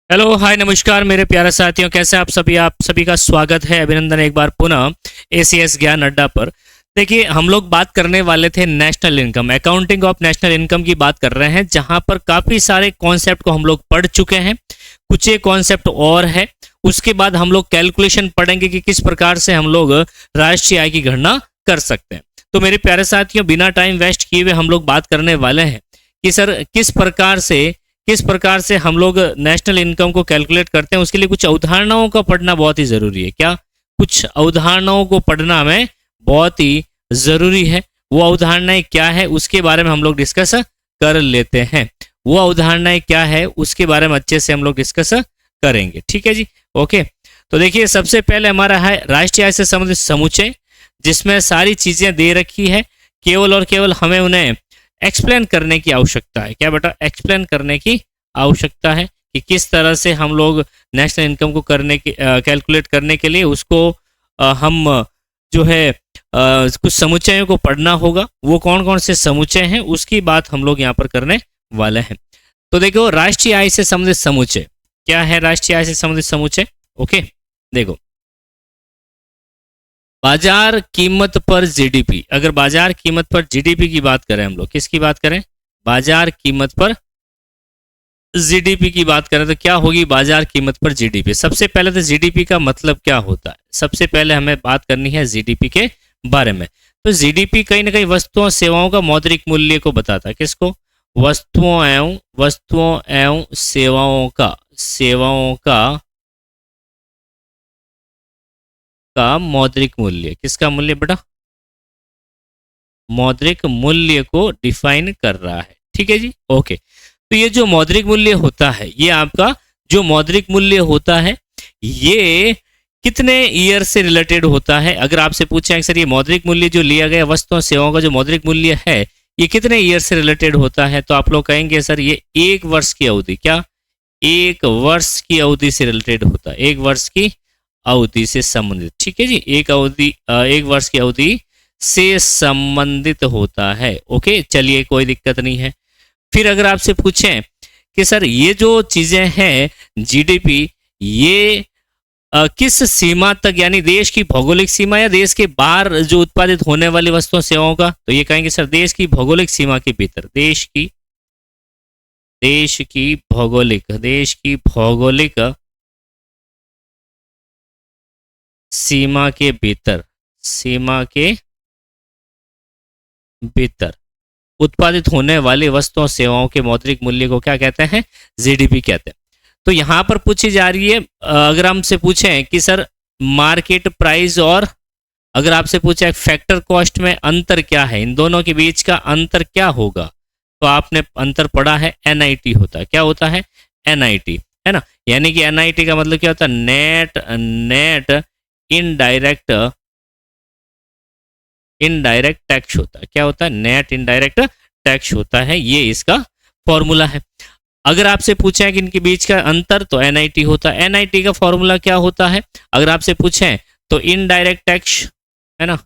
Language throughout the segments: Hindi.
हेलो हाय नमस्कार मेरे प्यारे साथियों, कैसे आप सभी का स्वागत है, अभिनंदन एक बार पुनः एसीएस ज्ञान अड्डा पर। देखिए, हम लोग बात करने वाले थे national income, accounting of national income की बात कर रहे हैं, जहां पर काफी सारे कॉन्सेप्ट को हम लोग पढ़ चुके हैं। कुछ एक कॉन्सेप्ट और है, उसके बाद हम लोग कैलकुलेशन पढ़ेंगे कि किस प्रकार से हम लोग राष्ट्रीय आय की गणना कर सकते हैं। तो मेरे प्यारे साथियों, बिना टाइम वेस्ट किए हुए हम लोग बात करने वाले हैं कि सर किस प्रकार से हम लोग नेशनल इनकम को कैलकुलेट करते हैं। उसके लिए कुछ अवधारणाओं का पढ़ना बहुत ही जरूरी है। क्या कुछ अवधारणाओं को पढ़ना हमें बहुत ही जरूरी है। वो अवधारणाएं क्या है उसके बारे में हम लोग डिस्कस कर लेते हैं। वो अवधारणाएं क्या है उसके बारे में अच्छे से हम लोग डिस्कस करेंगे। ठीक है जी, ओके। तो देखिए, सबसे पहले हमारा है राष्ट्रीय आय से संबंधित समुच्चय, जिसमें सारी चीजें दे रखी है। केवल और केवल हमें उन्हें एक्सप्लेन करने की आवश्यकता है। क्या बेटा? एक्सप्लेन करने की आवश्यकता है कि किस तरह से हम लोग नेशनल इनकम को कैलकुलेट करने के लिए उसको हम जो है कुछ समुच्चयों को पढ़ना होगा। वो कौन कौन से समुच्चय हैं उसकी बात हम लोग यहाँ पर करने वाले हैं। तो देखो, राष्ट्रीय आय से संबंधित समुच्चय क्या है? राष्ट्रीय आय से संबंधित समुच्चय, ओके। देखो, बाजार कीमत पर जीडीपी। अगर बाजार कीमत पर जीडीपी की बात करें, हम लोग किसकी बात करें? बाजार कीमत पर जीडीपी की बात करें तो क्या होगी बाजार कीमत पर जीडीपी? सबसे पहले तो जीडीपी का मतलब क्या होता है, सबसे पहले हमें बात करनी है जीडीपी के बारे में। तो जीडीपी कहीं ना कहीं वस्तुओं और सेवाओं का मौद्रिक मूल्य को बताता है। किसको? वस्तुओं एवं सेवाओं का मौद्रिक मूल्य। किसका मूल्य बेटा? मौद्रिक मूल्य को डिफाइन कर रहा है। ठीक है जी, ओके। तो ये जो मौद्रिक मूल्य होता है, ये आपका जो मौद्रिक मूल्य होता है, ये कितने ईयर से रिलेटेड होता है? अगर आपसे पूछे सर ये मौद्रिक मूल्य जो लिया गया वस्तुओं और सेवाओं का जो मौद्रिक मूल्य है, ये कितने ईयर से रिलेटेड होता है, तो आप लोग कहेंगे सर ये 1 वर्ष की अवधि। क्या? 1 वर्ष की अवधि से रिलेटेड होता है, 1 वर्ष की अवधि से संबंधित। ठीक है जी, 1 वर्ष की अवधि से संबंधित होता है। ओके, चलिए, कोई दिक्कत नहीं है। फिर अगर आपसे पूछें कि सर ये जो चीजें हैं जीडीपी, ये किस सीमा तक, यानी देश की भौगोलिक सीमा या देश के बाहर जो उत्पादित होने वाली वस्तुओं सेवाओं का, तो ये कहेंगे सर देश की भौगोलिक सीमा के भीतर, देश की भौगोलिक सीमा के भीतर उत्पादित होने वाली वस्तुओं सेवाओं के मौद्रिक मूल्य को क्या कहते हैं? जीडीपी कहते हैं। तो यहां पर पूछी जा रही है, अगर हमसे पूछें कि सर मार्केट प्राइस और अगर आपसे पूछे फैक्टर कॉस्ट में अंतर क्या है, इन दोनों के बीच का अंतर क्या होगा, तो आपने अंतर पढ़ा है, एनआईटी होता है। क्या होता है? एनआईटी, है ना। यानी कि एनआईटी का मतलब क्या होता है? नेट इनडायरेक्ट टैक्स होता है। क्या होता है? नेट इनडायरेक्ट टैक्स होता है, ये इसका फॉर्मूला है। अगर आपसे पूछे कि इनके बीच का अंतर, तो एनआईटी होता है। एनआईटी का फॉर्मूला क्या होता है? अगर आपसे पूछें तो इनडायरेक्ट टैक्स, है ना,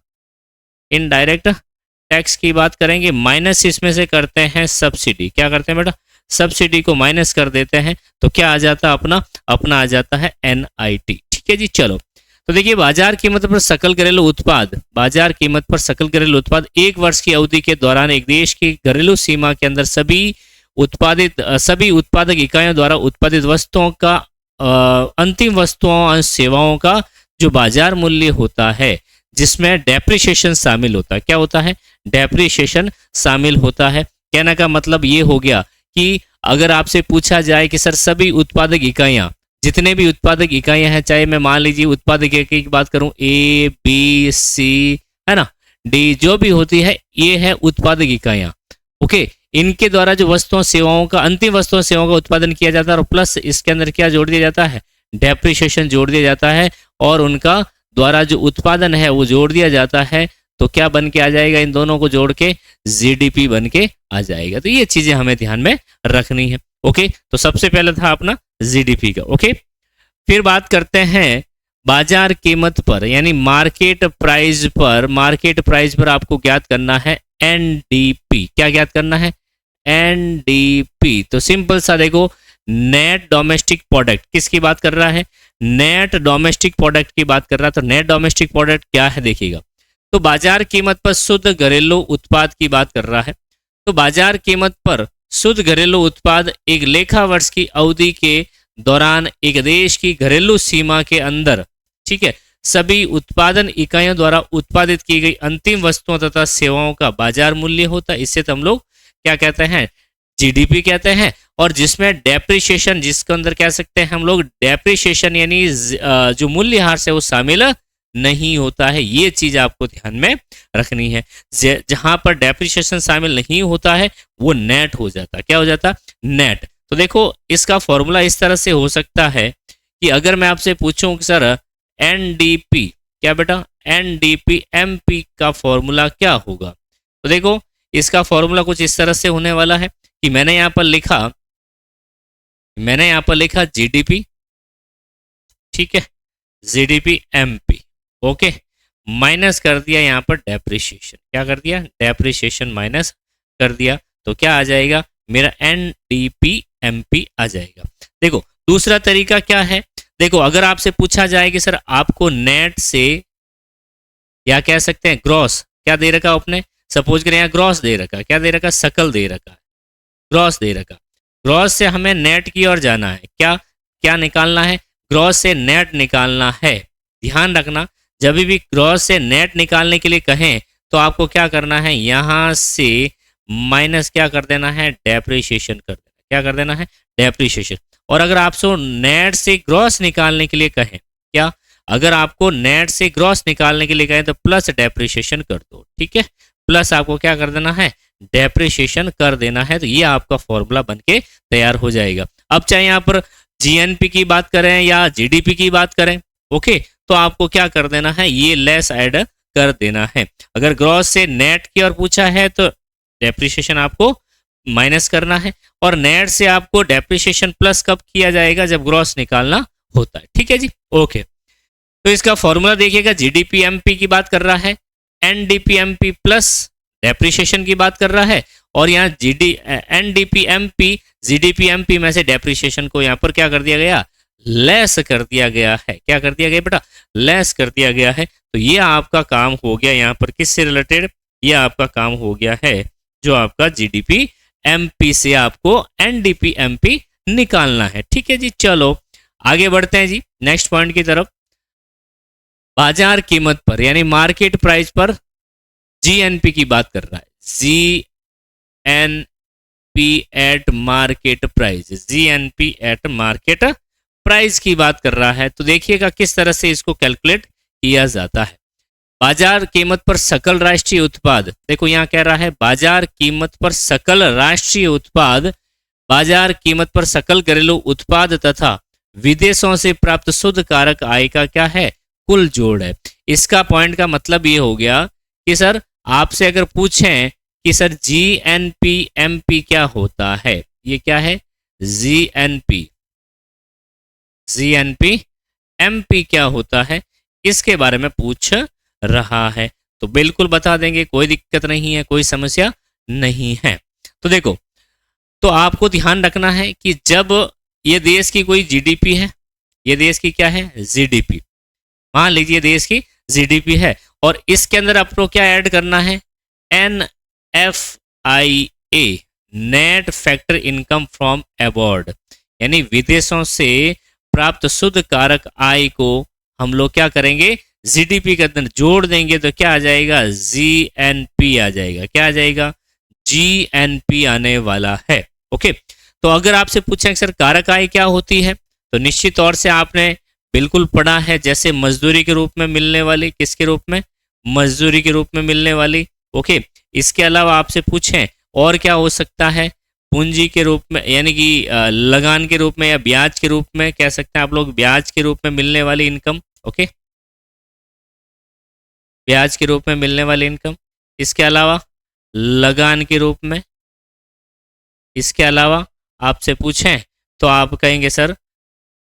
इनडायरेक्ट टैक्स की बात करेंगे, माइनस इसमें से करते हैं सब्सिडी। क्या करते हैं बेटा? सब्सिडी को माइनस कर देते हैं, तो क्या आ जाता है? अपना आ जाता है एनआईटी। ठीक है जी, चलो। तो देखिए, बाजार कीमत पर सकल घरेलू उत्पाद, 1 वर्ष की अवधि के दौरान एक देश की घरेलू सीमा के अंदर सभी उत्पादक इकाइयों द्वारा उत्पादित वस्तुओं का अंतिम वस्तुओं और सेवाओं का जो बाजार मूल्य होता है, जिसमें डेप्रिसिएशन शामिल होता है। क्या होता है? डेप्रिसिएशन शामिल होता है। कहने का मतलब ये हो गया कि अगर आपसे पूछा जाए कि सर सभी उत्पादक इकाइयां, जितने भी उत्पादक इकाइयां हैं, चाहे मैं मान लीजिए उत्पादक इकाई की बात करूं, ए बी सी, है ना, डी, जो भी होती है, ये है उत्पादक इकाइयां। ओके, इनके द्वारा जो वस्तुओं सेवाओं का, अंतिम वस्तुओं सेवाओं का उत्पादन किया जाता है, और प्लस इसके अंदर क्या जोड़ दिया जाता है? डेप्रिसिएशन जोड़ दिया जाता है, और उनका द्वारा जो उत्पादन है वो जोड़ दिया जाता है। तो क्या बन के आ जाएगा? इन दोनों को जोड़ के जीडीपी बन के आ जाएगा। तो ये चीजें हमें ध्यान में रखनी है। ओके, तो सबसे पहले था अपना जीडीपी का। ओके, फिर बात करते हैं बाजार कीमत पर, यानी मार्केट प्राइस पर आपको ज्ञात करना है एनडीपी। क्या ज्ञात करना है? एनडीपी। तो सिंपल सा देखो, नेट डोमेस्टिक प्रोडक्ट किसकी बात कर रहा है? नेट डोमेस्टिक प्रोडक्ट की बात कर रहा है। तो नेट डोमेस्टिक प्रोडक्ट क्या है देखिएगा, तो बाजार कीमत पर शुद्ध घरेलू उत्पाद की बात कर रहा है। तो बाजार कीमत पर शुद्ध घरेलू उत्पाद एक लेखा वर्ष की अवधि के दौरान एक देश की घरेलू सीमा के अंदर, ठीक है, सभी उत्पादन इकाइयों द्वारा उत्पादित की गई अंतिम वस्तुओं तथा सेवाओं का बाजार मूल्य होता है। इससे तो हम लोग क्या कहते हैं? जीडीपी कहते हैं। और जिसमें डेप्रिसिएशन, जिसके अंदर कह सकते हैं हम लोग डेप्रिसिएशन यानी जो मूल्यह्रास है वो शामिल नहीं होता है। ये चीज आपको ध्यान में रखनी है। जहां पर डेप्रिसिएशन शामिल नहीं होता है वो नेट हो जाता। क्या हो जाता? नेट। तो देखो इसका फॉर्मूला इस तरह से हो सकता है कि अगर मैं आपसे पूछूं कि सर एनडीपी, क्या बेटा एनडीपी एमपी का फॉर्मूला क्या होगा, तो देखो इसका फॉर्मूला कुछ इस तरह से होने वाला है कि मैंने यहां पर लिखा जीडीपी, ठीक है, जीडीपी एमपी, ओके, माइनस कर दिया यहां पर डेप्रिसिएशन। क्या कर दिया? डेप्रिसिएशन माइनस कर दिया। तो क्या आ जाएगा? मेरा एनडीपी एमपी आ जाएगा। देखो दूसरा तरीका क्या है, देखो अगर आपसे पूछा जाए कि सर आपको नेट से, या कह सकते हैं ग्रॉस, क्या दे रखा आपने, सपोज करें यहाँ ग्रॉस दे रखा, क्या दे रखा? सकल दे रखा, ग्रॉस दे रखा। ग्रॉस से हमें नेट की ओर जाना है। क्या क्या निकालना है? ग्रॉस से नेट निकालना है। ध्यान रखना, जब भी ग्रॉस से नेट निकालने के लिए कहें तो आपको क्या करना है? यहां से माइनस क्या कर देना है? डेप्रिसिएशन कर देना। क्या कर देना है? डेप्रिसिएशन। और अगर आपसे नेट से ग्रॉस निकालने के लिए कहें, क्या अगर आपको नेट से ग्रॉस निकालने के लिए कहें तो प्लस डेप्रिसिएशन कर दो, ठीक है, प्लस आपको क्या कर देना है? डेप्रिसिएशन कर देना है। तो ये आपका फॉर्मूला बनके तैयार हो जाएगा। अब चाहे यहाँ पर जीएनपी की बात करें या जीडीपी की बात करें, ओके, तो आपको क्या कर देना है? ये लेस ऐड कर देना है। अगर ग्रॉस से नेट की ओर पूछा है तो डेप्रिसिएशन आपको माइनस करना है, और नेट से आपको डेप्रिसिएशन प्लस कब किया जाएगा? जब ग्रॉस निकालना होता है। ठीक है जी, ओके। तो इसका फॉर्मूला देखिएगा, जीडीपी एमपी की बात कर रहा है, एनडीपी एमपी प्लस डेप्रिसिएशन की बात कर रहा है, और यहाँ एनडीपी एमपी जीडीपी एमपी में से डेप्रिसिएशन को यहाँ पर क्या कर दिया गया? लेस कर दिया गया है। क्या कर दिया गया बेटा? लेस कर दिया गया है। तो ये आपका काम हो गया यहाँ पर किससे रिलेटेड? ये आपका काम हो गया है जो आपका जीडीपी एमपी से आपको एनडीपी एमपी निकालना है। ठीक है जी, चलो आगे बढ़ते हैं जी नेक्स्ट पॉइंट की तरफ। बाजार कीमत पर यानी मार्केट प्राइस पर जीएनपी की बात कर रहा है। GNP eight market price, GNP eight market price की बात कर रहा है। तो देखिएगा किस तरह से इसको कैलकुलेट किया जाता है। बाजार कीमत पर सकल राष्ट्रीय उत्पाद, देखो यहां कह रहा है बाजार कीमत पर सकल राष्ट्रीय उत्पाद, बाजार कीमत पर सकल घरेलू उत्पाद तथा विदेशों से प्राप्त शुद्ध कारक आय का क्या है? कुल जोड़ है। इसका पॉइंट का मतलब ये हो गया कि सर आपसे अगर पूछें कि सर जीएनपी एमपी क्या होता है, ये क्या है? जीएनपी एमपी क्या होता है, इसके बारे में पूछ रहा है तो बिल्कुल बता देंगे, कोई दिक्कत नहीं है, कोई समस्या नहीं है। तो देखो, तो आपको ध्यान रखना है कि जब ये देश की कोई जीडीपी है, ये देश की क्या है? जीडीपी, मान लीजिए देश की जीडीपी है, और इसके अंदर आपको क्या ऐड करना है? NFIA, net factor income from abroad, यानी विदेशों से प्राप्त शुद्ध कारक आय को हम लोग क्या करेंगे? जीडीपी के अंदर जोड़ देंगे तो क्या आ जाएगा? जीएनपी आ जाएगा। क्या आ जाएगा? जीएनपी आने वाला है। ओके, तो अगर आपसे पूछें सर कारक आय क्या होती है, तो निश्चित तौर से आपने बिल्कुल पढ़ा है, जैसे मजदूरी के रूप में मिलने वाली, किसके रूप में? मजदूरी के रूप में मिलने वाली। ओके, इसके अलावा आपसे पूछें और क्या हो सकता है? पूंजी के रूप में, यानी कि लगान के रूप में या ब्याज के रूप में, कह सकते हैं आप लोग ब्याज के रूप में मिलने वाली इनकम। ओके, ब्याज के रूप में मिलने वाली इनकम। इसके अलावा लगान के रूप में। इसके अलावा आपसे पूछें तो आप कहेंगे सर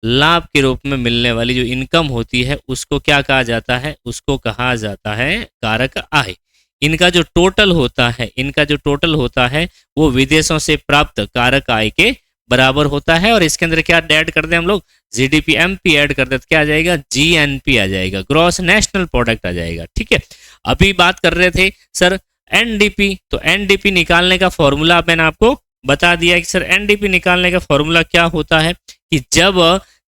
लाभ के रूप में मिलने वाली जो इनकम होती है उसको क्या कहा जाता है? उसको कहा जाता है कारक आय। इनका जो टोटल होता है, वो विदेशों से प्राप्त कारक आय के बराबर होता है, और इसके अंदर क्या ऐड कर दें हम लोग, जीडीपी एमपी ऐड कर दे तो क्या आ जाएगा, जीएनपी आ जाएगा, ग्रॉस नेशनल प्रोडक्ट आ जाएगा। ठीक है, अभी बात कर रहे थे सर एनडीपी, तो एनडीपी निकालने का फॉर्मूला मैंने आपको बता दिया कि सर एनडीपी निकालने का फॉर्मूला क्या होता है कि जब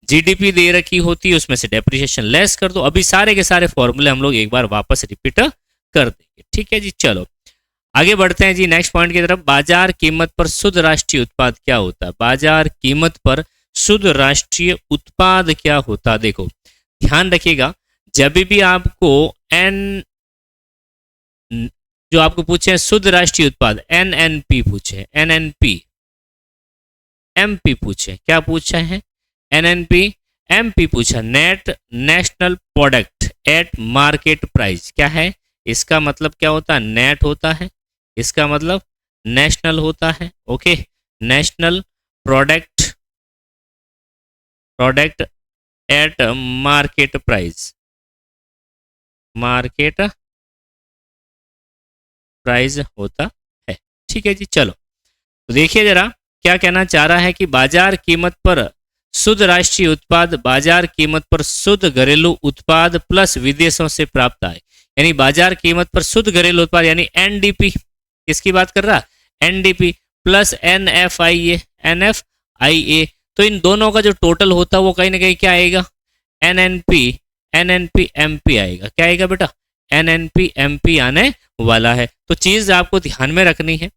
जीडीपी दे रखी होती है उसमें से डेप्रिसिएशन लेस कर दो। अभी सारे के सारे फॉर्मूले हम लोग एक बार वापस रिपीट कर देंगे। ठीक है जी, चलो आगे बढ़ते हैं जी नेक्स्ट पॉइंट की तरफ। बाजार कीमत पर शुद्ध राष्ट्रीय उत्पाद क्या होता है, बाजार कीमत पर शुद्ध राष्ट्रीय उत्पाद क्या होता है। देखो ध्यान रखिएगा, जब भी आपको एन जो आपको पूछे शुद्ध राष्ट्रीय उत्पाद एनएनपी पूछे, एनएनपी एमपी पूछे, क्या पूछा है, एनएनपी एमपी पूछा, net national product at market price क्या है, इसका मतलब क्या होता है, नेट होता है, इसका मतलब नेशनल होता है। Okay, national product at market price, market price होता है। ठीक है जी, चलो तो देखिए जरा क्या कहना चाह रहा है कि बाजार कीमत पर शुद्ध राष्ट्रीय उत्पाद बाजार कीमत पर शुद्ध घरेलू उत्पाद प्लस विदेशों से प्राप्त आय, यानी बाजार कीमत पर शुद्ध घरेलू उत्पाद यानी एनडीपी, किसकी बात कर रहा, एनडीपी प्लस एनएफआईए, एनएफआईए, तो इन दोनों का जो टोटल होता है वो कहीं ना कहीं क्या आएगा, एनएनपी एनएनपी एमपी आएगा। क्या आएगा बेटा, एनएनपी एमपी आने वाला है। तो चीज आपको ध्यान में रखनी है,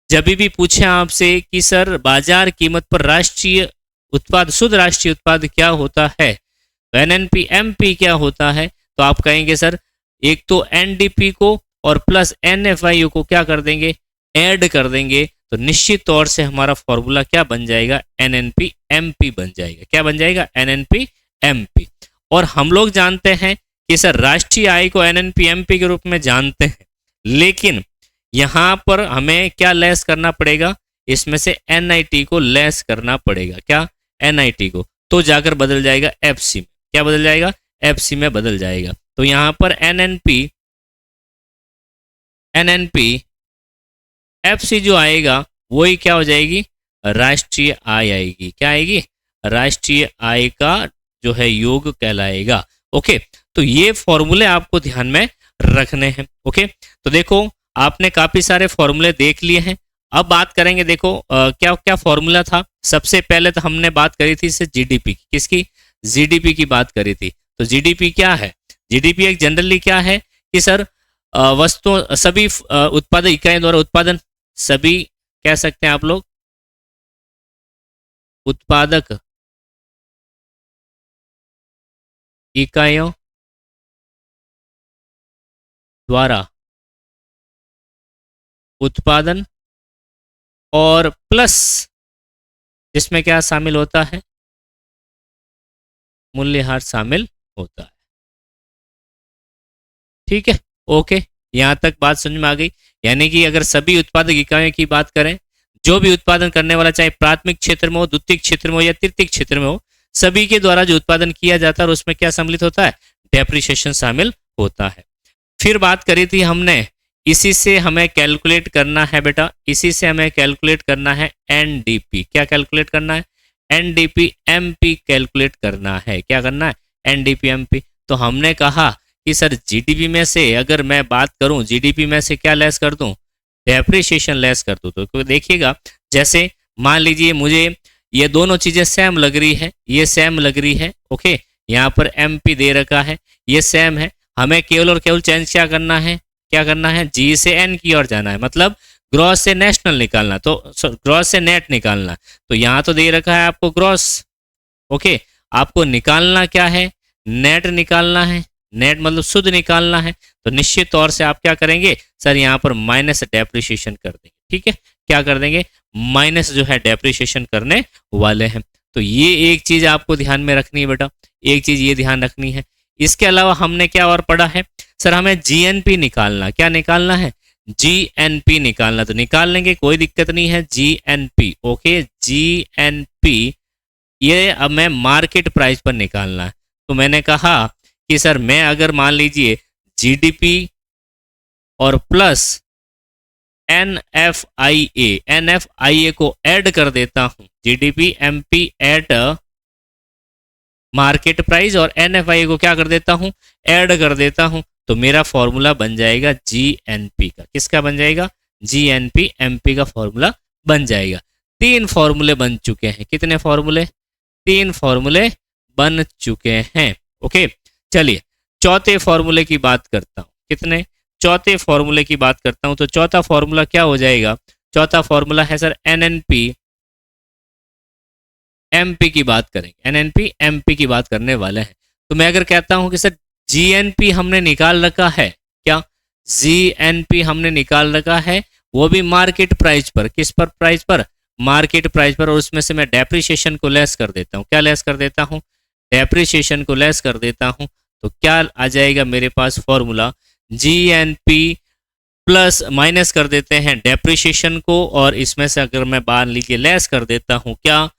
जब भी पूछे आपसे कि सर बाजार कीमत पर राष्ट्रीय उत्पाद शुद्ध राष्ट्रीय उत्पाद क्या होता है, तो एनएनपी एमपी क्या होता है, तो आप कहेंगे सर एक तो एनडीपी को और प्लस एनएफआईयू को क्या कर देंगे, ऐड कर देंगे, तो निश्चित तौर से हमारा फॉर्मूला क्या बन जाएगा, एनएनपी एमपी बन जाएगा। क्या बन जाएगा, एनएनपी एमपी। और हम लोग जानते हैं कि सर राष्ट्रीय आय को एनएनपी एमपी के रूप में जानते हैं, लेकिन यहां पर हमें क्या लेस करना पड़ेगा, इसमें से एनआईटी को लेस करना पड़ेगा। क्या, एनआईटी को, तो जाकर बदल जाएगा एफसी में। क्या बदल जाएगा, एफसी में बदल जाएगा। तो यहां पर एनएनपी एफसी जो आएगा वही क्या हो जाएगी, राष्ट्रीय आय आएगी। क्या आएगी, राष्ट्रीय आय का जो है योग कहलाएगा। ओके, तो ये फॉर्मूले आपको ध्यान में रखने हैं। ओके, तो देखो आपने काफी सारे फॉर्मूले देख लिए हैं। अब बात करेंगे, देखो क्या क्या फॉर्मूला था। सबसे पहले तो हमने बात करी थी इससे जीडीपी की, किसकी, जीडीपी की बात करी थी। तो जीडीपी क्या है, जीडीपी एक जनरली क्या है कि सर वस्तुओं सभी उत्पादक इकाइयों द्वारा उत्पादन, सभी कह सकते हैं आप लोग उत्पादक इकाइयों द्वारा उत्पादन और प्लस जिसमें क्या शामिल होता है, मूल्यह्रास शामिल होता है। ठीक है, ओके, यहां तक बात समझ में आ गई। यानी कि अगर सभी उत्पादक इकाइयों की बात करें, जो भी उत्पादन करने वाला चाहे प्राथमिक क्षेत्र में हो, द्वितीयक क्षेत्र में हो या तृतीयक क्षेत्र में हो, सभी के द्वारा जो उत्पादन किया जाता है और उसमें क्या सम्मिलित होता है, डेप्रिसिएशन शामिल होता है। फिर बात करी थी हमने, इसी से हमें कैलकुलेट करना है बेटा, इसी से हमें कैलकुलेट करना है एनडीपी। क्या कैलकुलेट करना है, एनडीपी एमपी कैलकुलेट करना है। क्या करना है, एनडीपी एमपी। तो हमने कहा कि सर जीडीपी में से अगर मैं बात करूं, जीडीपी में से क्या लेस कर दूं, डेप्रिसिएशन लेस कर दूं। तो देखिएगा, जैसे मान लीजिए मुझे ये दोनों चीजें सेम लग रही है, ये सेम लग रही है। ओके, यहाँ पर एमपी दे रखा है, ये सेम है, हमें केवल और केवल चेंज क्या करना है, क्या करना है, जी से एन की ओर जाना है, मतलब ग्रॉस से नेशनल निकालना, तो ग्रॉस से नेट निकालना। तो यहाँ तो दे रखा है आपको ग्रॉस, ओके, आपको निकालना क्या है, नेट निकालना है, नेट मतलब शुद्ध निकालना है। तो निश्चित तौर से आप क्या करेंगे सर, यहाँ पर माइनस डेप्रिसिएशन कर देंगे। ठीक है, क्या कर देंगे, माइनस जो है डेप्रिसिएशन करने वाले हैं। तो ये एक चीज आपको ध्यान में रखनी है बेटा, एक चीज ये ध्यान रखनी है। इसके अलावा हमने क्या और पढ़ा है सर, हमें जीएनपी निकालना, क्या निकालना है, जीएनपी निकालना। तो निकाल लेंगे, कोई दिक्कत नहीं है, जीएनपी। ओके, जीएनपी ये अब मैं मार्केट प्राइस पर निकालना है। तो मैंने कहा कि सर मैं अगर मान लीजिए जीडीपी और प्लस NFIA को ऐड कर देता हूं, GDP MP eight market price, और NFIA को क्या कर देता हूं, ऐड कर देता हूं, तो मेरा फॉर्मूला बन जाएगा GNP का। किसका बन जाएगा? GNP MP का फॉर्मूला बन जाएगा। 3 फॉर्मूले बन चुके हैं। कितने फॉर्मूले? 3 फॉर्मूले बन चुके हैं। ओके, चलिए चौथे फॉर्मूले की बात करता हूं। कितने? चौथे फॉर्मूले की बात करता हूं। तो चौथा फॉर्मूला क्या हो जाएगा? चौथा फॉर्मूला है सर NNP MP की बात करेंगे। NNP MP की बात करने वाले हैं। तो मैं अगर कहता हूं कि सर GNP हमने निकाल रखा है, क्या GNP हमने निकाल रखा है, वो भी मार्केट प्राइस पर। किस पर प्राइस पर? मार्केट प्राइस पर। और उसमें से मैं डेप्रिसिएशन को लेस कर देता हूं। क्या लेस कर देता हूं? डेप्रिसिएशन को लेस कर देता हूं। तो क्या आ जाएगा मेरे पास फॉर्मूला? GNP प्लस माइनस कर देते हैं डेप्रिसिएशन को, और इसमें से अगर मैं मान लीजिए लेस कर देता हूं, क्या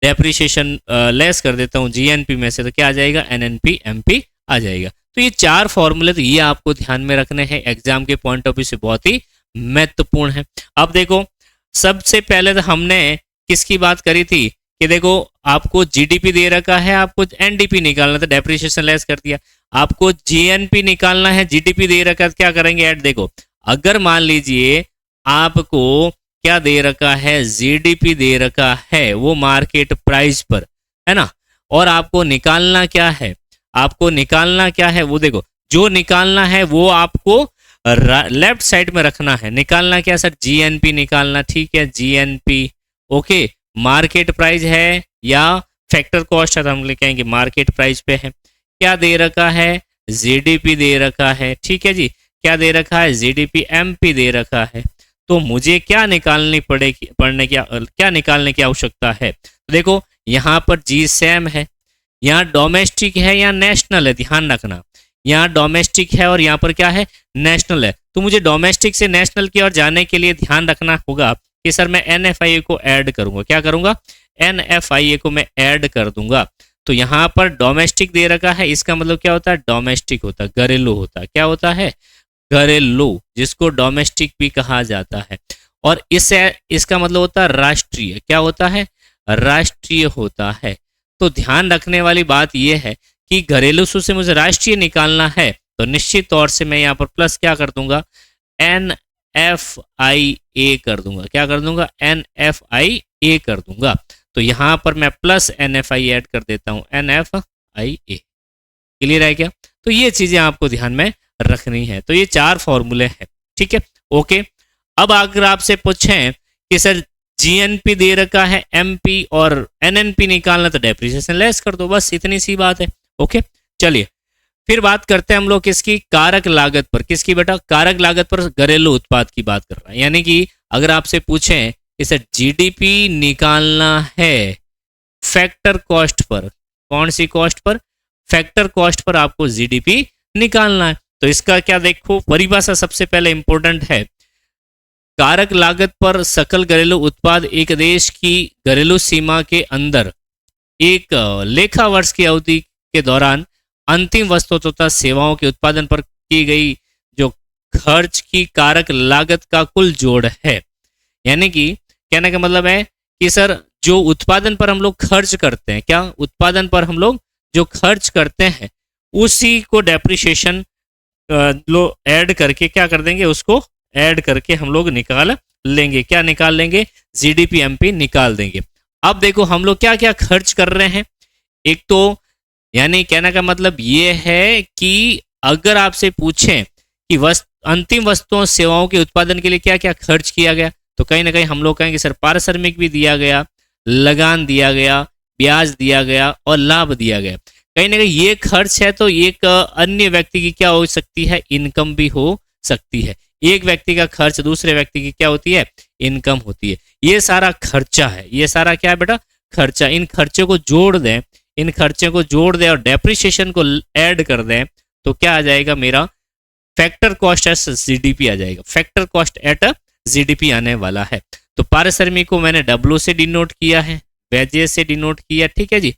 डेप्रिसिएशन लेस कर देता हूं GNP में से, तो क्या आ जाएगा? NNP MP आ जाएगा। तो ये 4 फॉर्मूले, तो ये आपको ध्यान में रखने हैं, एग्जाम के पॉइंट ऑफ व्यू से बहुत ही महत्वपूर्ण है। अब देखो, सबसे पहले तो हमने किसकी बात करी थी कि देखो आपको GDP दे रखा है, आपको NDP निकालना था, डेप्रिसिएशन लेस कर दिया। आपको GNP निकालना है, GDP दे रखा है, क्या करेंगे? ऐड। देखो अगर मान लीजिए आपको क्या दे रखा है? GDP दे रखा है, वो मार्केट प्राइस पर है ना, और आपको निकालना क्या है? आपको निकालना क्या है? वो देखो, जो निकालना है वो आपको लेफ्ट साइड में रखना है। निकालना क्या सर? GNP निकालना। ठीक है, GNP। ओके, मार्केट प्राइस है या फैक्टर कॉस्ट है, तो हम कहेंगे मार्केट प्राइस पे है। क्या दे रखा है? GDP दे रखा है। ठीक है जी, क्या दे रखा है? GDP MP दे रखा है। तो मुझे क्या निकालनी पड़ेगी? क्या निकालने की आवश्यकता है? तो देखो यहाँ पर G सेम है, यहाँ डोमेस्टिक है या नेशनल है, ध्यान रखना। यहाँ डोमेस्टिक है और यहाँ पर क्या है? नेशनल है। तो मुझे डोमेस्टिक से नेशनल की ओर जाने के लिए ध्यान रखना होगा कि सर मैं NFIA को ऐड करूंगा। क्या करूंगा? NFIA को मैं ऐड कर दूंगा। तो यहाँ पर डोमेस्टिक दे रखा है, इसका मतलब क्या होता है? डोमेस्टिक होता है, घरेलू होता है। क्या होता है? घरेलू, जिसको डोमेस्टिक भी कहा जाता है। और इसका मतलब होता है राष्ट्रीय। क्या होता है? राष्ट्रीय होता है। तो ध्यान रखने वाली बात यह है कि घरेलू सूत्र से मुझे राष्ट्रीय निकालना है, तो निश्चित तौर से मैं यहाँ पर प्लस क्या कर दूंगा? NFIA कर दूंगा। क्या कर दूंगा? NFIA कर दूंगा। तो यहाँ पर मैं प्लस NFI ऐड कर देता हूँ, NFIA। क्लियर है क्या? तो ये चीजें आपको ध्यान में रखनी है। तो ये 4 फॉर्मूले हैं। ठीक है, ओके। अब अगर आपसे पूछें कि सर GNP दे रखा है MP और NNP निकालना, तो डेप्रिसिएशन लेस कर दो, बस इतनी सी बात है। ओके, चलिए फिर बात करते हैं हम लोग किसकी? कारक लागत पर। किसकी बेटा? कारक लागत पर। घरेलू उत्पाद की बात कर रहा है। यानी कि अगर आपसे पूछें कि सर GDP निकालना है फैक्टर कॉस्ट पर, कौन सी कॉस्ट पर? फैक्टर कॉस्ट पर आपको GDP निकालना है। तो इसका क्या देखो, परिभाषा सबसे पहले इंपॉर्टेंट है। कारक लागत पर सकल घरेलू उत्पाद एक देश की घरेलू सीमा के अंदर एक लेखा वर्ष की अवधि के दौरान अंतिम वस्तु तथा सेवाओं के उत्पादन पर की गई जो खर्च की कारक लागत का कुल जोड़ है। यानी कि कहने का मतलब है कि सर जो उत्पादन पर हम लोग खर्च करते हैं, क्या उत्पादन पर हम लोग जो खर्च करते हैं उसी को डेप्रिसिएशन लो ऐड करके क्या कर देंगे? उसको ऐड करके हम लोग निकाल लेंगे। क्या निकाल लेंगे? GDP MP निकाल देंगे। अब देखो हम लोग क्या क्या खर्च कर रहे हैं। एक तो यानी कहने का मतलब ये है कि अगर आपसे पूछें कि अंतिम वस्तुओं सेवाओं के उत्पादन के लिए क्या क्या खर्च किया गया, तो कहीं ना कहीं हम लोग कहेंगे सर पारिश्रमिक भी दिया गया, लगान दिया गया, ब्याज दिया गया और लाभ दिया गया। कहीं ना कहीं ये खर्च है, तो एक अन्य व्यक्ति की क्या हो सकती है? इनकम भी हो सकती है। एक व्यक्ति का खर्च दूसरे व्यक्ति की क्या होती है? इनकम होती है। ये सारा खर्चा है। ये सारा क्या है बेटा? खर्चा। इन खर्चों को जोड़ दें, इन खर्चों को जोड़ दें और डेप्रिसिएशन को ऐड कर दें, तो क्या आ जाएगा? मेरा फैक्टर कॉस्ट एट GDP आ जाएगा। फैक्टर कॉस्ट एट GDP आने वाला है। तो पारिश्रमिक को मैंने W से डिनोट किया है, वेजेस से डिनोट किया, ठीक है जी,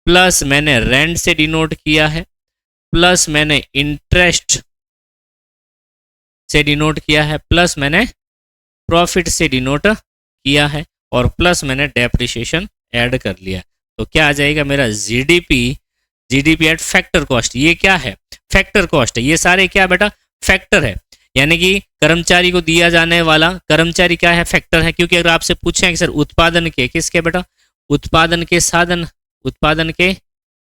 प्लस मैंने रेंट से डिनोट किया है, प्लस मैंने इंटरेस्ट से डिनोट किया है, प्लस मैंने प्रॉफिट से डिनोट किया है और प्लस मैंने डेप्रिसिएशन ऐड कर लिया। तो क्या आ जाएगा मेरा GDP, GDP at factor cost. ये क्या है? फैक्टर कॉस्ट है। ये सारे क्या बेटा? फैक्टर है, यानी कि कर्मचारी को दिया जाने वाला कर्मचारी क्या है? फैक्टर है। क्योंकि अगर आपसे पूछें कि सर उत्पादन के किसके बेटा? उत्पादन के साधन, उत्पादन के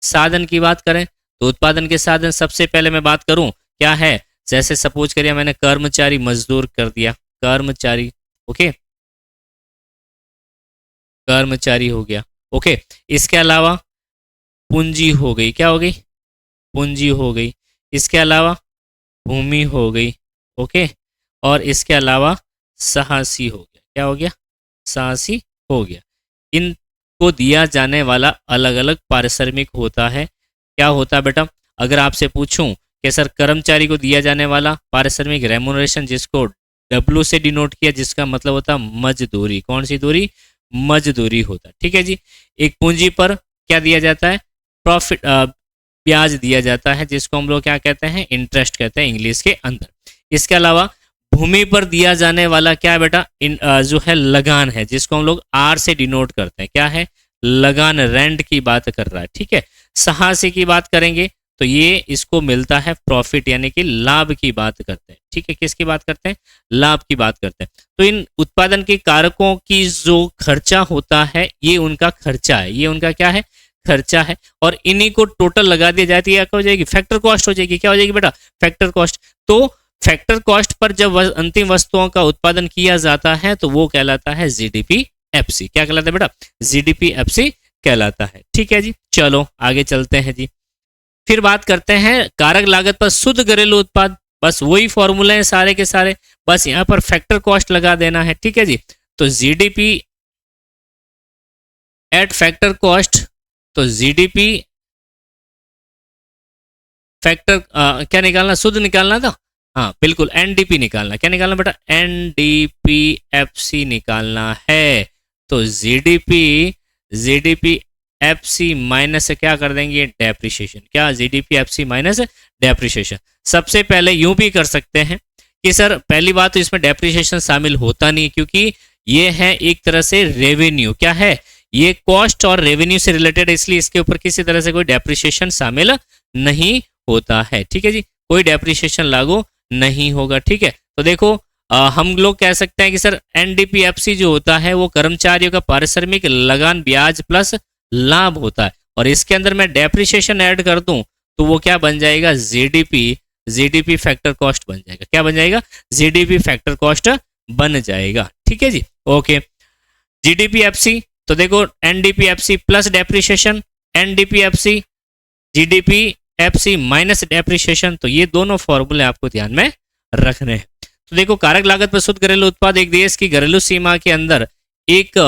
साधन की बात करें तो उत्पादन के साधन सबसे पहले मैं बात करूं क्या है? जैसे सपोज करिए मैंने कर्मचारी मजदूर कर दिया, कर्मचारी, ओके, कर्मचारी हो गया, ओके। इसके अलावा पूंजी हो गई, क्या हो गई? पूंजी हो गई। इसके अलावा भूमि हो गई, ओके। और इसके अलावा साहसी हो गया, क्या हो गया? साहसी हो गया। इनको दिया जाने वाला अलग अलग पारिश्रमिक होता है। क्या होता है बेटा? अगर आपसे पूछूं कि सर कर्मचारी को दिया जाने वाला पारिश्रमिक रेमुनरेशन, जिसको डब्ल्यू से डिनोट किया, जिसका मतलब होता है मजदूरी। कौन सी दूरी? मजदूरी होता है, ठीक है जी। एक पूंजी पर क्या दिया जाता है? प्रॉफिट, ब्याज दिया जाता है, जिसको हम लोग क्या कहते हैं? इंटरेस्ट कहते हैं इंग्लिश के अंदर। इसके अलावा भूमि पर दिया जाने वाला क्या है बेटा? जो है लगान है, जिसको हम लोग आर से डिनोट करते हैं। क्या है? लगान, रेंट की बात कर रहा है, ठीक है। सहासी की बात करेंगे तो ये इसको मिलता है प्रॉफिट, यानी कि लाभ की बात करते हैं, ठीक है। किसकी बात करते हैं? लाभ की बात करते हैं। तो इन उत्पादन के कारकों की जो खर्चा होता है, ये उनका खर्चा है, ये उनका क्या है? खर्चा है। और इन्हीं को टोटल लगा दिया जाए तो क्या हो जाएगी? फैक्टर कॉस्ट हो जाएगी। क्या हो जाएगी बेटा? Factor cost. तो फैक्टर कॉस्ट पर जब अंतिम वस्तुओं का उत्पादन किया जाता है तो वो कहलाता है जीडीपी एफसी। क्या कहलाता है बेटा? जीडीपी एफसी कहलाता है, ठीक है जी। चलो आगे चलते हैं जी। फिर बात करते हैं कारक लागत पर शुद्ध घरेलू उत्पाद। बस वही फॉर्मूले हैं सारे के सारे, बस यहां पर फैक्टर कॉस्ट लगा देना है, ठीक है जी। तो जीडीपी एट फैक्टर कॉस्ट, तो जीडीपी फैक्टर क्या निकालना? शुद्ध निकालना था, हाँ बिल्कुल, एनडीपी निकालना। क्या निकालना बेटा? एनडीपी एफसी निकालना है। तो जीडीपी, जीडीपी एफसी माइनस से क्या कर देंगे? डेप्रिसिएशन। क्या? GDP FC minus depreciation. सबसे पहले यूं भी कर सकते हैं कि सर पहली बात तो इसमें डेप्रिसिएशन शामिल होता नहीं, क्योंकि ये है एक तरह से रेवेन्यू। क्या है? ये कॉस्ट और रेवेन्यू से रिलेटेड है, इसलिए इसके ऊपर किसी तरह से कोई डेप्रिसिएशन शामिल नहीं होता है, ठीक है जी। कोई डेप्रिसिएशन लागू नहीं होगा, ठीक है। तो देखो हम लोग कह सकते हैं कि सर एनडीपीएफसी जो होता है वो कर्मचारियों का पारिश्रमिक, लगान, ब्याज प्लस लाभ होता है, और इसके अंदर मैं डेप्रिसिएशन ऐड कर दूं तो वो क्या बन जाएगा? जीडीपी, जीडीपी फैक्टर कॉस्ट बन जाएगा। क्या बन जाएगा? जीडीपी फैक्टर कॉस्ट बन जाएगा, ठीक है जी, ओके। जीडीपीएफसी, तो देखो NDPFC plus depreciation, NDPFC, जीडीपीएफसी minus depreciation, तो ये दोनों फॉर्मूले आपको ध्यान में रखने हैं। तो देखो कारक लागत पर शुद्ध घरेलू उत्पाद एक देश की घरेलू सीमा के अंदर एक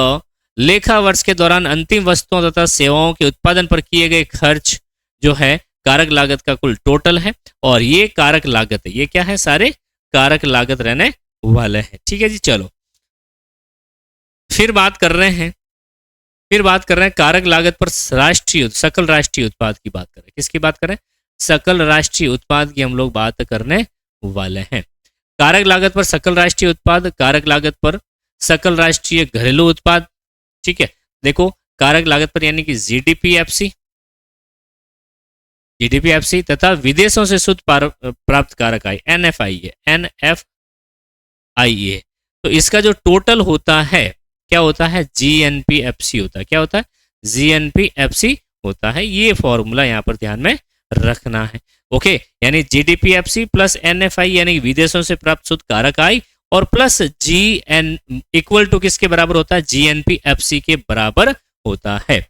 लेखा वर्ष के दौरान अंतिम वस्तुओं तथा सेवाओं के उत्पादन पर किए गए खर्च जो है कारक लागत का कुल टोटल है, और ये कारक लागत है, ये क्या है? सारे कारक लागत रहने वाले हैं, ठीक है जी। चलो फिर बात कर रहे हैं, कारक लागत पर राष्ट्रीय, सकल राष्ट्रीय उत्पाद की बात करें। किसकी बात करें? सकल राष्ट्रीय उत्पाद की हम लोग बात करने वाले हैं। कारक लागत पर सकल राष्ट्रीय उत्पाद, कारक लागत पर सकल राष्ट्रीय घरेलू उत्पाद, ठीक है। देखो कारक लागत पर यानी कि जीडीपीएफसी, जीडीपीएफसी तथा विदेशों से शुद्ध प्राप्त कारक आय, एनएफआईए, एनएफआईए, तो इसका जो टोटल होता है क्या होता है? जीएनपीएफसी होता है। क्या होता है? जीएनपीएफसी होता है। ये फॉर्मूला यहां पर ध्यान में रखना है, ओके। यानी जीडीपीएफसी प्लस एनएफआई यानी विदेशों से प्राप्त शुद्ध कारक आय, और प्लस जीएन इक्वल टू किसके बराबर होता है? जीएनपीएफसी के बराबर होता है।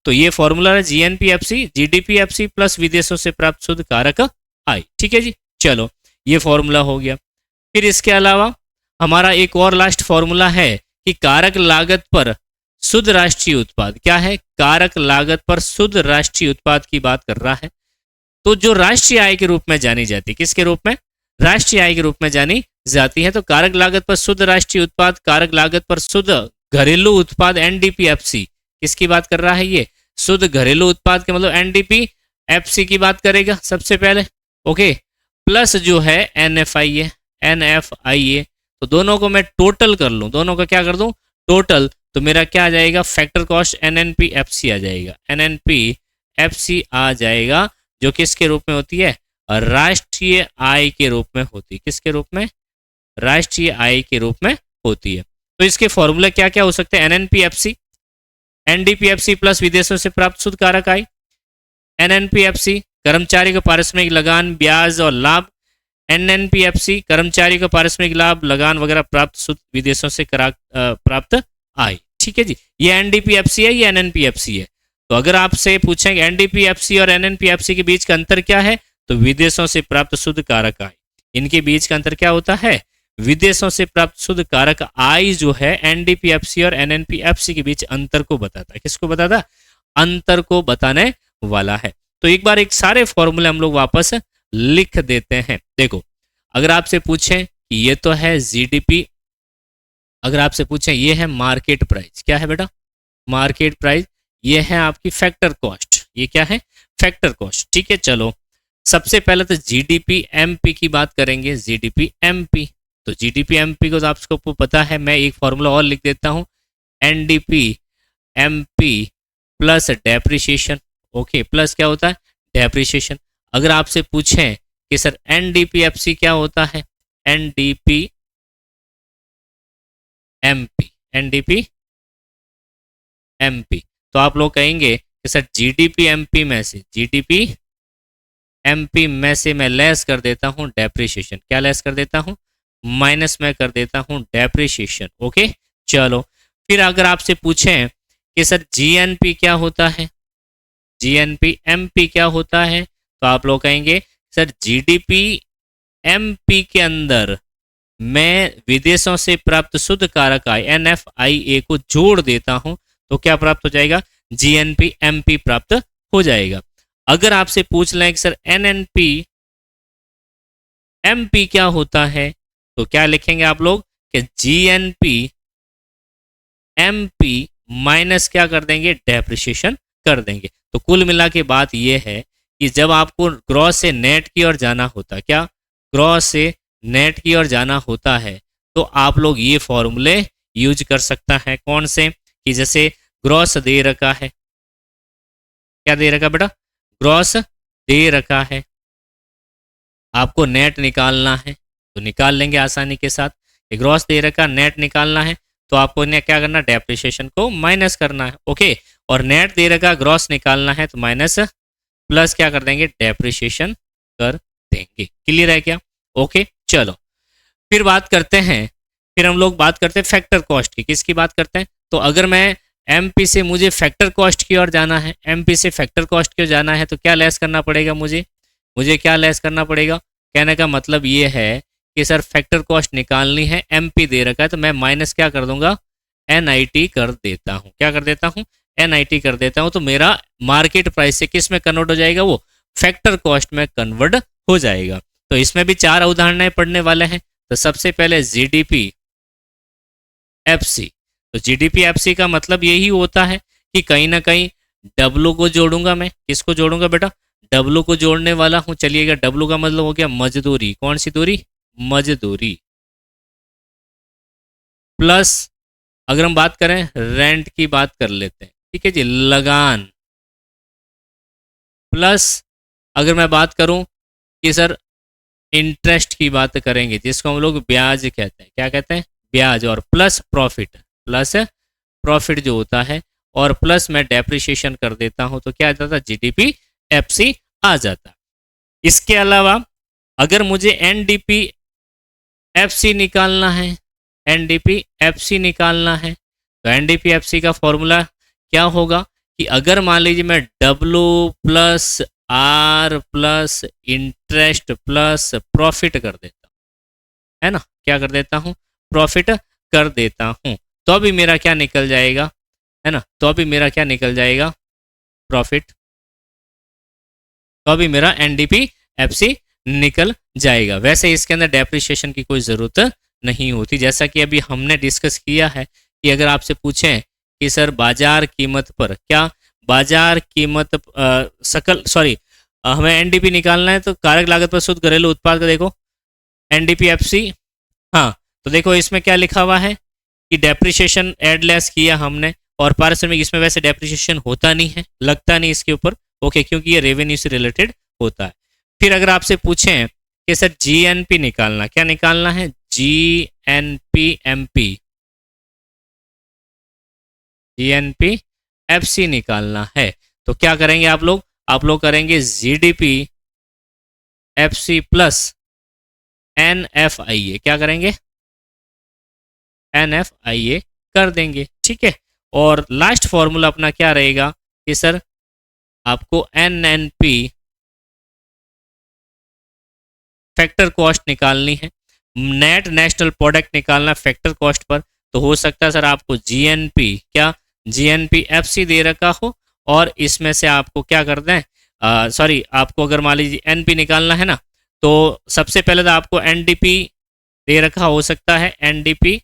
तो ये फॉर्मूला है जीएनपीएफसी, जीडीपीएफसी प्लस विदेशों से प्राप्त शुद्ध कारक आय, ठीक है जी। चलो ये फॉर्मूला हो गया। फिर इसके अलावा हमारा एक और लास्ट फॉर्मूला है कि कारक लागत पर शुद्ध राष्ट्रीय उत्पाद। क्या है? कारक लागत पर शुद्ध राष्ट्रीय उत्पाद की बात कर रहा है, तो जो राष्ट्रीय आय के रूप में जानी जाती है, किसके रूप में? राष्ट्रीय आय के रूप में जानी जाती है। तो कारक लागत पर शुद्ध राष्ट्रीय उत्पाद, कारक लागत पर शुद्ध घरेलू उत्पाद, एनडीपीएफसी, किसकी बात कर रहा है? ये शुद्ध घरेलू उत्पाद के मतलब एनडीपीएफसी की बात करेगा सबसे पहले, ओके, प्लस जो है एनएफआईए, एनएफआईए, तो दोनों को मैं टोटल कर लूं, दोनों का क्या कर दूं टोटल, तो मेरा क्या आ जाएगा फैक्टर कॉस्ट NNPFC आ जाएगा, NNPFC आ जाएगा, जो किसके रूप में होती है राष्ट्रीय आय के रूप में होती है, किसके रूप में राष्ट्रीय आय के रूप में होती है। तो इसके फॉर्मूले क्या क्या हो सकते हैं NNPFC, NDPFC प्लस विदेशों से प्राप्त शुद्ध कारक आय, NNPFC कर्मचारी का पारिश्रमिक लगान ब्याज और लाभ, NNPFC कर्मचारी का पारिश्रमिक लाभ लगान वगैरह प्राप्त शुद्ध विदेशों से प्राप्त आय। ठीक है जी, ये NDPFC है, ये NNPFC है। तो अगर आपसे पूछेंगे NDPFC और NNPFC के बीच का अंतर क्या है, तो विदेशों से प्राप्त शुद्ध कारक आय, इनके बीच का अंतर क्या होता है विदेशों से प्राप्त शुद्ध कारक आय जो है NDPFC और NNPFC के बीच अंतर को बताता है, किसको बताता है अंतर को बताने वाला है। तो एक बार एक सारे फॉर्मूले हम लोग वापस लिख देते हैं। देखो अगर आपसे पूछें कि ये तो है GDP, अगर आपसे पूछें ये है मार्केट प्राइस, क्या है बेटा मार्केट प्राइस, ये है आपकी फैक्टर कॉस्ट, ये क्या है फैक्टर कॉस्ट। ठीक है, चलो सबसे पहले तो GDP MP की बात करेंगे, GDP MP। तो GDP MP को तो आपको पता है, मैं एक फॉर्मूला और लिख देता हूं NDP MP plus depreciation, okay plus क्या होता है डेप्रिसिएशन। अगर आपसे पूछें कि सर NDPFC क्या होता है, NDP MP, NDP MP, तो आप लोग कहेंगे कि सर GDP MP में से, GDP MP में से मैं लेस कर देता हूं डेप्रिसिएशन, क्या लेस कर देता हूं माइनस में कर देता हूं डेप्रिसिएशन। ओके चलो, फिर अगर आपसे पूछें कि सर GNP क्या होता है, GNP MP क्या होता है, तो आप लोग कहेंगे सर GDP MP के अंदर मैं विदेशों से प्राप्त शुद्ध कारक आय NFIA को जोड़ देता हूं, तो क्या प्राप्त हो जाएगा GNP MP प्राप्त हो जाएगा। अगर आपसे पूछ लें कि सर NNP MP क्या होता है, तो क्या लिखेंगे आप लोग कि GNP MP माइनस क्या कर देंगे डेप्रिसिएशन कर देंगे। तो कुल मिला के बात यह है कि जब आपको ग्रॉस से नेट की ओर जाना होता है, क्या ग्रॉस से नेट की ओर जाना होता है, तो आप लोग ये फॉर्मूले यूज कर सकता है। कौन से कि जैसे ग्रॉस दे रखा है, क्या दे रखा बेटा ग्रॉस दे रखा है, आपको नेट निकालना है तो निकाल लेंगे आसानी के साथ। ग्रॉस दे रखा नेट निकालना है तो आपको इन्हें क्या करना डेप्रिसिएशन को माइनस करना है। ओके, और नेट दे रखा ग्रॉस निकालना है तो माइनस प्लस क्या कर देंगे डेप्रिसिएशन कर देंगे। क्लियर है क्या? ओके चलो फिर बात करते हैं, फिर हम लोग बात करते हैं फैक्टर कॉस्ट की। किसकी बात करते हैं? तो अगर मैं MP से मुझे फैक्टर कॉस्ट की ओर जाना है, MP से फैक्टर कॉस्ट की ओर जाना है तो क्या लेस करना पड़ेगा मुझे क्या लेस करना पड़ेगा? कहने का मतलब ये है कि सर फैक्टर कॉस्ट निकालनी है, MP दे रखा है तो मैं माइनस क्या कर दूंगा NIT कर देता हूं। क्या कर देता हूं? NIT कर देता हूं। तो मेरा मार्केट प्राइस से किस में कन्वर्ट हो जाएगा? वो फैक्टर कॉस्ट में कन्वर्ट हो जाएगा। तो इसमें भी 4 उदाहरणें पढ़ने वाले हैं। तो सबसे पहले GDP FC। तो GDP FC का मतलब यही होता है कि कहीं ना कहीं W को जोड़ूंगा मैं। किसको जोड़ूंगा बेटा? W को जोड़ने वाला हूं। चलिएगा, W का मतलब हो गया मजदूरी। कौन सी दूरी? मजदूरी। प्लस अगर हम बात करें रेंट की बात कर लेते हैं, ठीक है जी, लगान। प्लस अगर मैं बात करूं कि सर इंटरेस्ट की बात करेंगे जिसको हम लोग ब्याज कहते हैं। क्या कहते हैं? ब्याज। और प्लस प्रॉफिट, प्लस प्रॉफिट जो होता है, और प्लस मैं डेप्रिसिएशन कर देता हूं तो क्या आ जाता? GDP FC आ जाता। इसके अलावा अगर मुझे NDP FC निकालना है, NDP FC निकालना है तो NDP FC का फॉर्मूला क्या होगा कि अगर मान लीजिए मैं W plus R plus interest plus profit कर देता हूं, है ना, क्या कर देता हूं? प्रॉफिट कर देता हूं, तो अभी मेरा क्या निकल जाएगा, है ना, तो अभी मेरा क्या निकल जाएगा? प्रॉफिट। तो अभी मेरा NDP FC निकल जाएगा। वैसे इसके अंदर डेप्रिसिएशन की कोई ज़रूरत नहीं होती, जैसा कि अभी हमने डिस्कस किया है कि अगर आपसे पूछें कि सर बाजार कीमत पर, क्या बाजार कीमत हमें NDP निकालना है तो कारक लागत पर शुद्ध घरेलू उत्पाद का देखो NDP FC, हाँ तो देखो इसमें क्या लिखा हुआ है कि डेप्रिसिएशन एड लेस किया हमने, और पारिश्रमिक इसमें वैसे डेप्रिसिएशन होता नहीं है, लगता नहीं इसके ऊपर, ओके, क्योंकि ये रेवेन्यू से रिलेटेड होता है। फिर अगर आपसे पूछें कि सर जीएनपी निकालना, क्या निकालना है, जीएनपी एफसी निकालना है, तो क्या करेंगे आप लोग करेंगे जीडीपी एफसी प्लस एनएफआईए, क्या करेंगे, एनएफआईए कर देंगे, ठीक है। और लास्ट फॉर्मूला अपना क्या रहेगा कि सर आपको एनएनपी फैक्टर कॉस्ट निकालनी है, नेट नेशनल प्रोडक्ट निकालना फैक्टर कॉस्ट पर, तो हो सकता है सर आपको जीएनपी, क्या जीएनपी एफसी दे रखा हो और इसमें से आपको क्या कर दें, सॉरी आपको अगर मान लीजिए एनपी निकालना है ना, तो सबसे पहले तो आपको एनडीपी दे रखा हो सकता है, एनडीपी,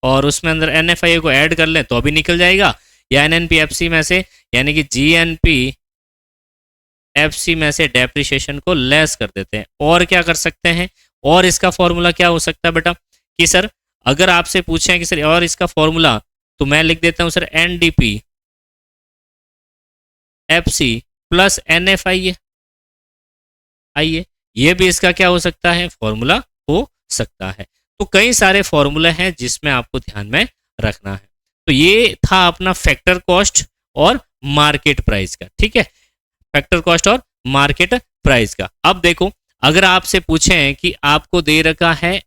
और उसमें अंदर एनएफआई को ऐड कर लें तो भी निकल जाएगा, या एनएनपी एफसी में से यानी कि जीएनपी एफसी में से डेप्रिसिएशन को लेस कर देते हैं। और क्या कर सकते हैं, और इसका फॉर्मूला क्या हो सकता है बेटा कि सर अगर आपसे पूछें कि सर और इसका फॉर्मूला, तो मैं लिख देता हूं sir NDP FC plus NFIA, आइए ये भी इसका क्या हो सकता है, फॉर्मूला हो सकता है। तो कई सारे फॉर्मूले हैं जिसमें आपको ध्यान में रखना है। तो ये था अपना फैक्टर कॉस्ट और मार्केट प्राइस का, ठीक है, फैक्टर कॉस्ट और मार्केट प्राइस का। अब देखो अगर आपसे पूछें कि आपको दे रखा है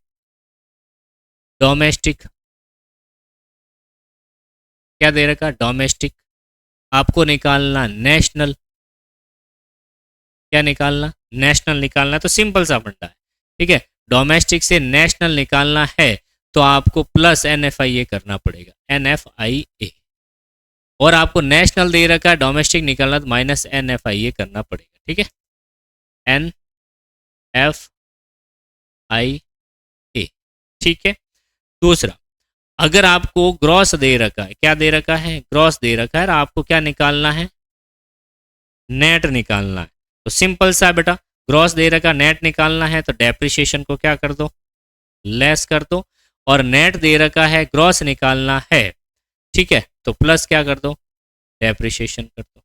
डोमेस्टिक, क्या दे रखा, डोमेस्टिक, आपको निकालना नेशनल, क्या निकालना, नेशनल निकालना, तो सिंपल सा फंडा है, ठीक है, डोमेस्टिक से नेशनल निकालना है तो आपको प्लस एनएफआईए करना पड़ेगा, एनएफआईए, और आपको नेशनल दे रखा है डोमेस्टिक निकालना तो माइनस एनएफआईए करना पड़ेगा, ठीक है, एनएफआईए, ठीक है। दूसरा, अगर आपको ग्रॉस दे रखा है, क्या दे रखा है, ग्रॉस दे रखा है, आपको क्या निकालना है, नेट निकालना है, तो सिंपल सा बेटा, ग्रॉस दे रखा नेट निकालना है तो डेप्रिसिएशन को क्या कर दो, लेस कर दो, और नेट दे रखा है ग्रॉस निकालना है, ठीक है, तो प्लस क्या कर दो, डेप्रिसिएशन कर दो।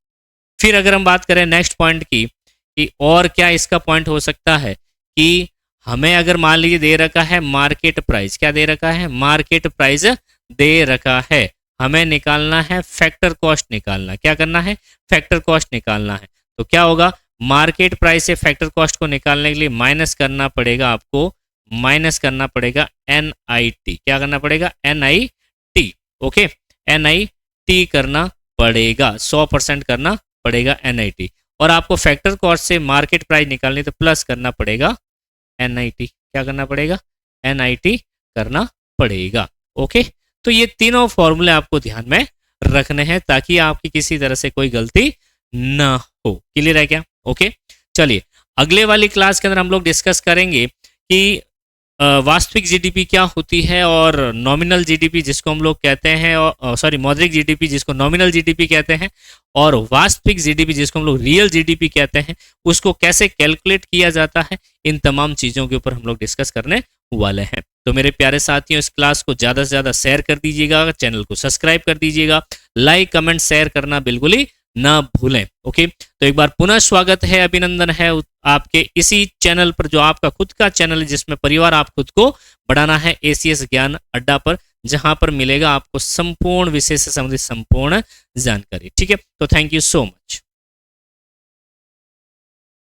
फिर अगर हम बात करें नेक्स्ट पॉइंट की कि और क्या इसका पॉइंट हो सकता है कि हमें अगर मान लीजिए दे रखा है मार्केट प्राइस, क्या दे रखा है, मार्केट प्राइस दे रखा है, हमें निकालना है फैक्टर कॉस्ट निकालना, क्या करना है, फैक्टर कॉस्ट निकालना है, तो क्या होगा, मार्केट प्राइस से फैक्टर कॉस्ट को निकालने के लिए माइनस करना पड़ेगा आपको, माइनस करना पड़ेगा एनआईटी, क्या करना पड़ेगा, एनआईटी, ओके, एनआईटी करना पड़ेगा, 100% करना पड़ेगा एनआईटी, और आपको फैक्टर कॉस्ट से मार्केट प्राइस निकालनी तो प्लस करना पड़ेगा एनआईटी, क्या करना पड़ेगा, एनआईटी करना पड़ेगा, ओके। तो ये तीनों फॉर्मूले आपको ध्यान में रखने हैं ताकि आपकी किसी तरह से कोई गलती ना हो, क्लियर है क्या, ओके। चलिए अगले वाली क्लास के अंदर हम लोग डिस्कस करेंगे कि वास्तविक जीडीपी क्या होती है और नॉमिनल जीडीपी जिसको हम लोग कहते हैं, और सॉरी मौद्रिक जीडीपी जिसको नॉमिनल जीडीपी कहते हैं, और वास्तविक जीडीपी जिसको हम लोग रियल जीडीपी कहते हैं, उसको कैसे कैलकुलेट किया जाता है, इन तमाम चीज़ों के ऊपर हम लोग डिस्कस करने वाले हैं। तो मेरे प्यारे साथियों, इस क्लास को ज़्यादा से ज़्यादा शेयर कर दीजिएगा, चैनल को सब्सक्राइब कर दीजिएगा, लाइक कमेंट शेयर करना बिल्कुल ही ना भूलें, ओके। तो एक बार पुनः स्वागत है, अभिनंदन है आपके इसी चैनल पर जो आपका खुद का चैनल है, जिसमें परिवार आप खुद को बढ़ाना है, एसीएस ज्ञान अड्डा पर, जहां पर मिलेगा आपको संपूर्ण विषय से संबंधित संपूर्ण जानकारी, ठीक है। तो थैंक यू सो मच।